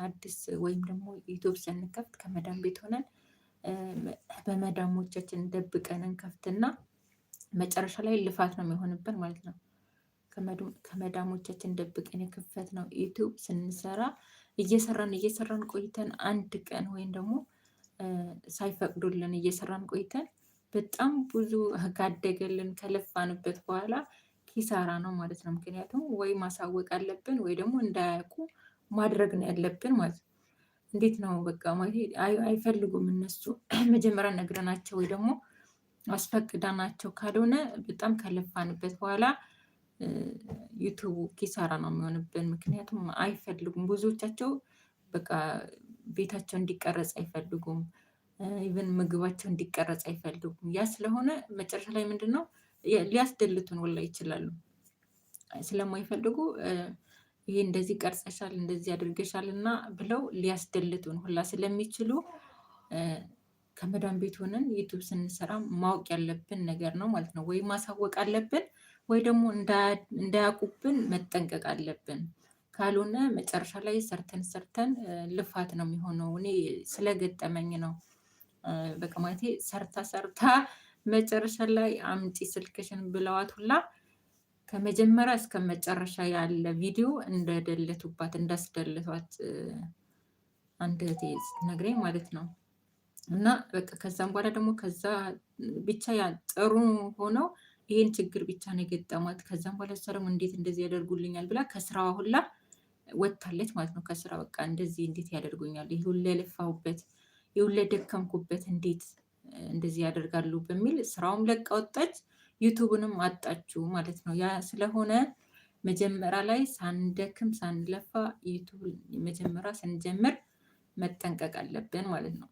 አዲስ ወይም ደግሞ ዩቲዩብ ስንከፍት ከመዳም ቤት ሆነን በመዳሞቻችን ደብቀን እንከፍትና መጨረሻ ላይ ልፋት ነው የሚሆንብን ማለት ነው። ከመዳሞቻችን ደብቀን የከፈትነው ዩቲዩብ ስንሰራ እየሰራን ቆይተን አንድ ቀን ወይም ደግሞ ሳይፈቅዱልን እየሰራን ቆይተን በጣም ብዙ ካደገልን ከለፋንበት በኋላ ኪሳራ ነው ማለት ነው። ምክንያቱም ወይ ማሳወቅ አለብን ወይ ደግሞ እንዳያውቁ ማድረግ ነው ያለብን ማለት ነው። እንዴት ነው በቃ ማለት አይፈልጉም እነሱ መጀመሪያ ነግረናቸው ወይ ደግሞ አስፈቅዳናቸው ካልሆነ በጣም ከለፋንበት በኋላ ዩቱቡ ኪሳራ ነው የሚሆንብን። ምክንያቱም አይፈልጉም ብዙዎቻቸው በቃ ቤታቸው እንዲቀረጽ አይፈልጉም። ኢቨን ምግባቸው እንዲቀረጽ አይፈልጉም። ያ ስለሆነ መጨረሻ ላይ ምንድነው ሊያስደልቱን ወላ ይችላሉ። ስለማይፈልጉ ይሄ እንደዚህ ቀርጸሻል እንደዚህ አድርገሻል እና ብለው ሊያስደልቱን ሁላ ስለሚችሉ ከመዳን ቤት ሆነን ዩቱብ ስንሰራ ማወቅ ያለብን ነገር ነው ማለት ነው። ወይ ማሳወቅ አለብን ወይ ደግሞ እንዳያውቁብን መጠንቀቅ አለብን። ካልሆነ መጨረሻ ላይ ሰርተን ልፋት ነው የሚሆነው። እኔ ስለገጠመኝ ነው። በቃ ማለቴ ሰርታ መጨረሻ ላይ አምጪ ስልክሽን ብለዋት ሁላ ከመጀመሪያ እስከ መጨረሻ ያለ ቪዲዮ እንደደለቱባት እንዳስደለቷት አንድ እህቴ ስትነግረኝ ማለት ነው። እና በቃ ከዛም በኋላ ደግሞ ከዛ ብቻ ያ ጥሩ ሆነው ይሄን ችግር ብቻ ነው የገጠማት። ከዛም በኋላ እሷ ደግሞ እንዴት እንደዚህ ያደርጉልኛል ብላ ከስራዋ ሁላ ወጥታለች ማለት ነው። ከስራ በቃ እንደዚህ እንዴት ያደርጉኛል፣ ይሄ ሁሉ የለፋሁበት፣ ይሄ ሁሉ የደከምኩበት እንዴት እንደዚህ ያደርጋሉ በሚል ስራውም ለቃ ወጣች፣ ዩቱብንም አጣችው ማለት ነው። ያ ስለሆነ መጀመሪያ ላይ ሳንደክም ሳንለፋ ዩቱብ መጀመሪያ ስንጀምር መጠንቀቅ አለብን ማለት ነው።